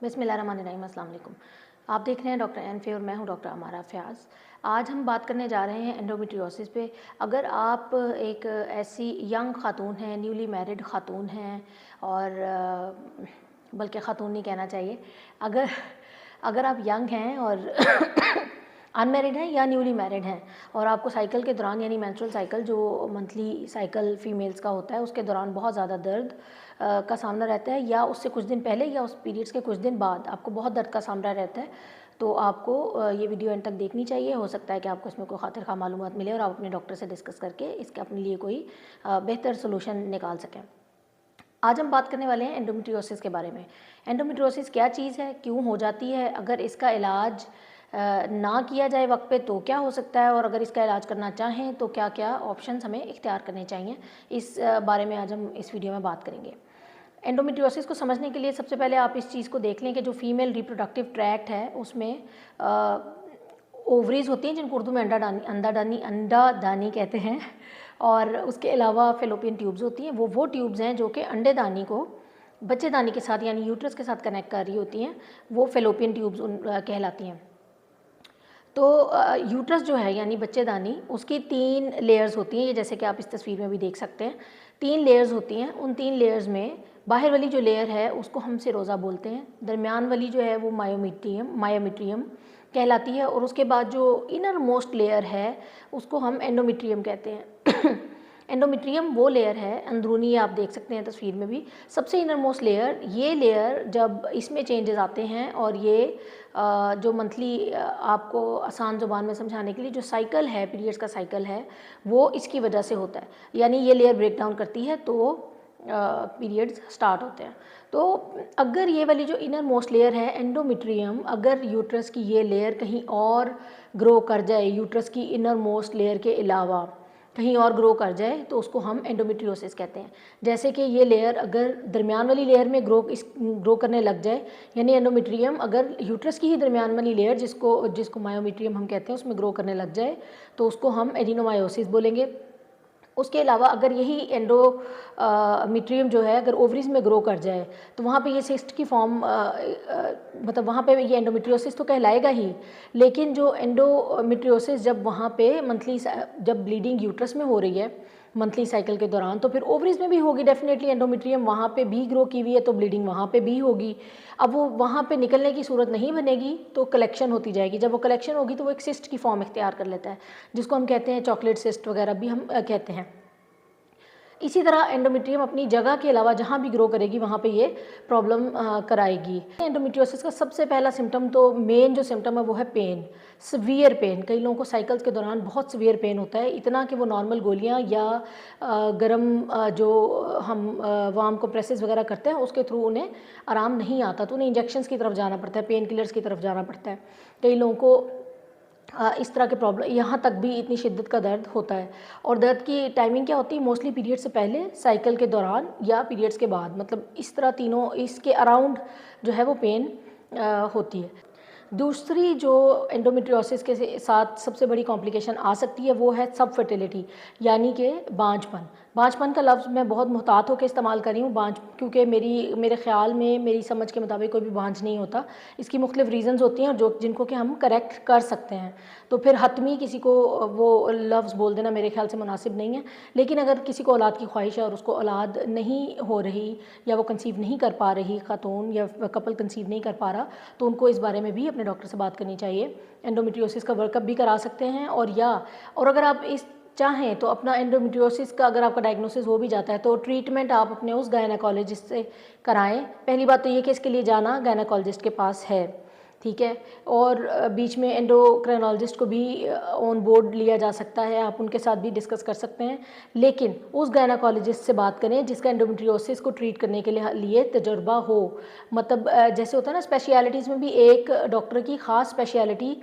बिस्मिल्लाहिर्रहमानिर्रहीम, अस्सलाम वालेकुम। आप देख रहे हैं डॉक्टर एनफे और मैं हूं डॉक्टर अमारा फ़याज़। आज हम बात करने जा रहे हैं एंडोमेट्रियोसिस पे। अगर आप एक ऐसी यंग खातून हैं, न्यूली मैरिड खातून हैं और बल्कि खातून नहीं कहना चाहिए, अगर अगर आप यंग हैं और अनमैरिड हैं या न्यूली मैरिड हैं और आपको साइकिल के दौरान यानी मेंस्ट्रुअल साइकिल जो मंथली साइकिल फीमेल्स का होता है उसके दौरान बहुत ज़्यादा दर्द का सामना रहता है, या उससे कुछ दिन पहले या उस पीरियड्स के कुछ दिन बाद आपको बहुत दर्द का सामना रहता है, तो आपको ये वीडियो एंड तक देखनी चाहिए। हो सकता है कि आपको इसमें कोई खातिर खा मालूमात मिले और आप अपने डॉक्टर से डिस्कस करके इसके अपने लिए कोई बेहतर सोल्यूशन निकाल सकें। आज हम बात करने वाले हैं एंडोमेट्रियोसिस के बारे में। एंडोमेट्रियोसिस क्या चीज़ है, क्यों हो जाती है, अगर इसका इलाज ना किया जाए वक्त पे तो क्या हो सकता है, और अगर इसका इलाज करना चाहें तो क्या क्या ऑप्शंस हमें इख्तियार करने चाहिए, इस बारे में आज हम इस वीडियो में बात करेंगे। एंडोमेट्रियोसिस को समझने के लिए सबसे पहले आप इस चीज़ को देख लें कि जो फीमेल रिप्रोडक्टिव ट्रैक्ट है उसमें ओवरीज होती हैं, जिनको उर्दू में अंडादानी कहते हैं, और उसके अलावा फेलोपियन ट्यूब्स होती हैं। वो ट्यूब्स हैं जो कि अंडेदानी को बच्चेदानी के साथ यानी यूट्रस के साथ कनेक्ट कर रही होती हैं, वो फेलोपियन ट्यूब्स कहलाती हैं। तो यूट्रस जो है यानी बच्चेदानी, उसकी 3 लेयर्स होती हैं, ये जैसे कि आप इस तस्वीर में भी देख सकते हैं। 3 लेयर्स होती हैं। उन 3 लेयर्स में बाहर वाली जो लेयर है उसको हम सिरोज़ा बोलते हैं, दरमियान वाली जो है वो मायोमेट्रियम कहलाती है, और उसके बाद जो इनर मोस्ट लेयर है उसको हम एंडोमेट्रियम कहते हैं। एंडोमेट्रियम वो लेयर है अंदरूनी, आप देख सकते हैं तस्वीर में भी, सबसे इनर मोस्ट लेयर। ये लेयर जब इसमें चेंजेस आते हैं और ये जो मंथली आपको आसान ज़ुबान में समझाने के लिए जो साइकिल है, पीरियड्स का साइकिल है, वो इसकी वजह से होता है, यानी ये लेयर ब्रेक डाउन करती है तो पीरियड्स स्टार्ट होते हैं। तो अगर ये वाली जो इनर मोस्ट लेयर है एंडोमेट्रियम, अगर यूट्रस की ये लेयर कहीं और ग्रो कर जाए, यूट्रस की इनर मोस्ट लेयर के अलावा कहीं और ग्रो कर जाए, तो उसको हम एंडोमेट्रियोसिस कहते हैं। जैसे कि ये लेयर अगर दरमियान वाली लेयर में ग्रो करने लग जाए, यानी एंडोमेट्रियम अगर यूट्रस की ही दरमियान वाली लेयर जिसको मायोमेट्रियम हम कहते हैं उसमें ग्रो करने लग जाए, तो उसको हम एडिनोमायोसिस बोलेंगे। उसके अलावा अगर यही एंडोमेट्रियम जो है अगर ओवरीज में ग्रो कर जाए, तो वहाँ पे ये सिस्ट की फॉर्म मतलब वहाँ पे ये एंडोमेट्रियोसिस तो कहलाएगा ही, लेकिन जो एंडोमेट्रियोसिस जब वहाँ पे जब ब्लीडिंग यूट्रस में हो रही है मंथली साइकिल के दौरान, तो फिर ओवरीज में भी होगी डेफिनेटली। एंडोमेट्रियम वहाँ पे भी ग्रो की हुई है तो ब्लीडिंग वहाँ पे भी होगी। अब वो वहाँ पे निकलने की सूरत नहीं बनेगी तो कलेक्शन होती जाएगी। जब वो कलेक्शन होगी तो वो एक सिस्ट की फॉर्म इख्तियार कर लेता है, जिसको हम कहते हैं चॉकलेट सिस्ट वगैरह भी हम कहते हैं। इसी तरह एंडोमेट्रियम अपनी जगह के अलावा जहाँ भी ग्रो करेगी वहाँ पे ये प्रॉब्लम कराएगी। एंडोमेट्रियोसिस का सबसे पहला सिम्टम, तो मेन जो सिम्टम है वो है पेन, सीवियर पेन। कई लोगों को साइकिल्स के दौरान बहुत सीवियर पेन होता है, इतना कि वो नॉर्मल गोलियाँ या गर्म जो हम वार्म कंप्रेसेस वगैरह करते हैं उसके थ्रू उन्हें आराम नहीं आता, तो उन्हें इंजेक्शंस की तरफ जाना पड़ता है, पेन किलर्स की तरफ जाना पड़ता है। कई लोगों को इस तरह के प्रॉब्लम, यहाँ तक भी इतनी शिद्दत का दर्द होता है। और दर्द की टाइमिंग क्या होती है, मोस्टली पीरियड से पहले, साइकिल के दौरान या पीरियड्स के बाद, मतलब इस तरह तीनों इसके अराउंड जो है वो पेन होती है। दूसरी जो एंडोमेट्रियोसिस के साथ सबसे बड़ी कॉम्प्लिकेशन आ सकती है वो है सब फर्टिलिटी, यानी कि बांझपन का लफ्ज़ मैं बहुत मुहतात होकर इस्तेमाल कर रही हूँ, बांझ, क्योंकि मेरे ख़्याल में, मेरी समझ के मुताबिक कोई भी बांझ नहीं होता। इसकी मुख्तलिफ रीज़न्स होती हैं और जिनको कि हम करेक्ट कर सकते हैं, तो फिर हतमी किसी को वो लफ्ज़ बोल देना मेरे ख्याल से मुनासिब नहीं है। लेकिन अगर किसी को औलाद की ख्वाहिश है और उसको औलाद नहीं हो रही या वो कंसीव नहीं कर पा रही, खातून या कपल कंसीव नहीं कर पा रहा, तो उनको इस बारे में भी अपने डॉक्टर से बात करनी चाहिए। एंडोमेट्रियोसिस का वर्कअप भी करा सकते हैं, और अगर आप इस चाहें तो अपना एंडोमेट्रियोसिस का अगर आपका डायग्नोसिस हो भी जाता है तो ट्रीटमेंट आप अपने उस गायनेकोलॉजिस्ट से कराएं। पहली बात तो ये कि इसके लिए जाना गायनेकोलॉजिस्ट के पास है, ठीक है, और बीच में एंडोक्राइनोलॉजिस्ट को भी ऑन बोर्ड लिया जा सकता है, आप उनके साथ भी डिस्कस कर सकते हैं। लेकिन उस गायनेकोलॉजिस्ट से बात करें जिसका एंडोमेट्रियोसिस को ट्रीट करने के लिए तजुर्बा हो। मतलब जैसे होता है ना, स्पेशलिटीज़ में भी एक डॉक्टर की ख़ास स्पेशलिटी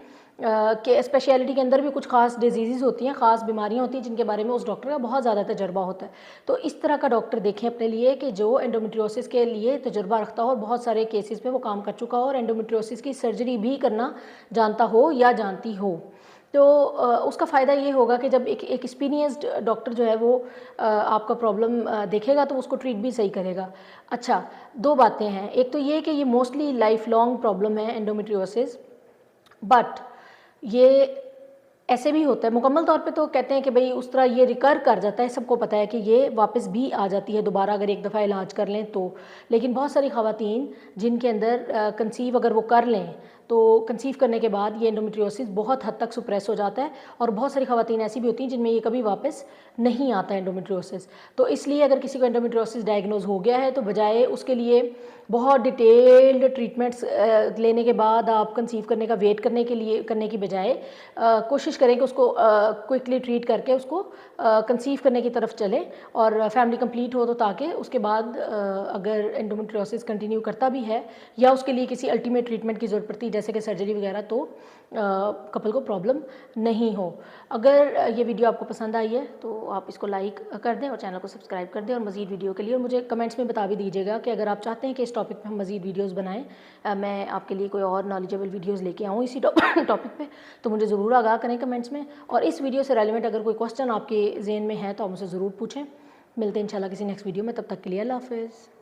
के अंदर भी कुछ खास डिजीज़ होती हैं, ख़ास बीमारियां होती हैं जिनके बारे में उस डॉक्टर का बहुत ज़्यादा तजुर्बा होता है। तो इस तरह का डॉक्टर देखें अपने लिए कि जो एंडोमेट्रियोसिस के लिए तजुर्बा रखता हो और बहुत सारे केसेस में वो काम कर चुका हो और एंडोमेट्रियोसिस की सर्जरी भी करना जानता हो या जानती हो। तो उसका फ़ायदा ये होगा कि जब एक एक्सपीरियंस्ड डॉक्टर जो है वो आपका प्रॉब्लम देखेगा तो उसको ट्रीट भी सही करेगा। अच्छा, 2 बातें हैं, एक तो ये कि ये मोस्टली लाइफ लॉन्ग प्रॉब्लम है एंडोमेट्रियोसिस, बट ये ऐसे भी होता है मुकम्मल तौर पे तो कहते हैं कि भाई उस तरह ये रिकर कर जाता है, सबको पता है कि ये वापस भी आ जाती है दोबारा अगर एक दफ़ा इलाज कर लें तो। लेकिन बहुत सारी ख़वातीन जिनके अंदर कंसीव अगर वो कर लें तो कंसीव करने के बाद ये एंडोमेट्रियोसिस बहुत हद तक सुप्रेस हो जाता है, और बहुत सारी ख़वातीन ऐसी भी होती हैं जिनमें ये कभी वापस नहीं आता एंडोमेट्रियोसिस। तो इसलिए अगर किसी को एंडोमेट्रियोसिस डायग्नोज हो गया है तो बजाय उसके लिए बहुत डिटेल्ड ट्रीटमेंट्स लेने के बाद आप कंसीव करने का वेट करने की बजाय कोशिश करें कि उसको क्विकली ट्रीट करके उसको कंसीव करने की तरफ चलें और फैमिली कंप्लीट हो, तो ताकि उसके बाद अगर एंडोमेट्रियोसिस कंटिन्यू करता भी है या उसके लिए किसी अल्टीमेट ट्रीटमेंट की ज़रूरत पड़ती है जैसे कि सर्जरी वगैरह, तो कपल को प्रॉब्लम नहीं हो। अगर ये वीडियो आपको पसंद आई है तो आप इसको लाइक कर दें और चैनल को सब्सक्राइब कर दें, और मज़ीद वीडियो के लिए और मुझे कमेंट्स में बता भी दीजिएगा कि अगर आप चाहते हैं कि इस टॉपिक पे हम मज़ीद वीडियोस बनाएं, मैं आपके लिए कोई और नॉलेजेबल वीडियोस लेके आऊँ इसी टॉपिक पे, तो मुझे ज़रूर आगाह करें कमेंट्स में। और इस वीडियो से रेलिवेंट अगर कोई क्वेश्चन आपके ज़हन में है तो आप मुझसे ज़रूर पूछें। मिलते हैं इंशाल्लाह किसी नेक्स्ट वीडियो में, तब तक के लिए अल्लाह हाफ़िज़।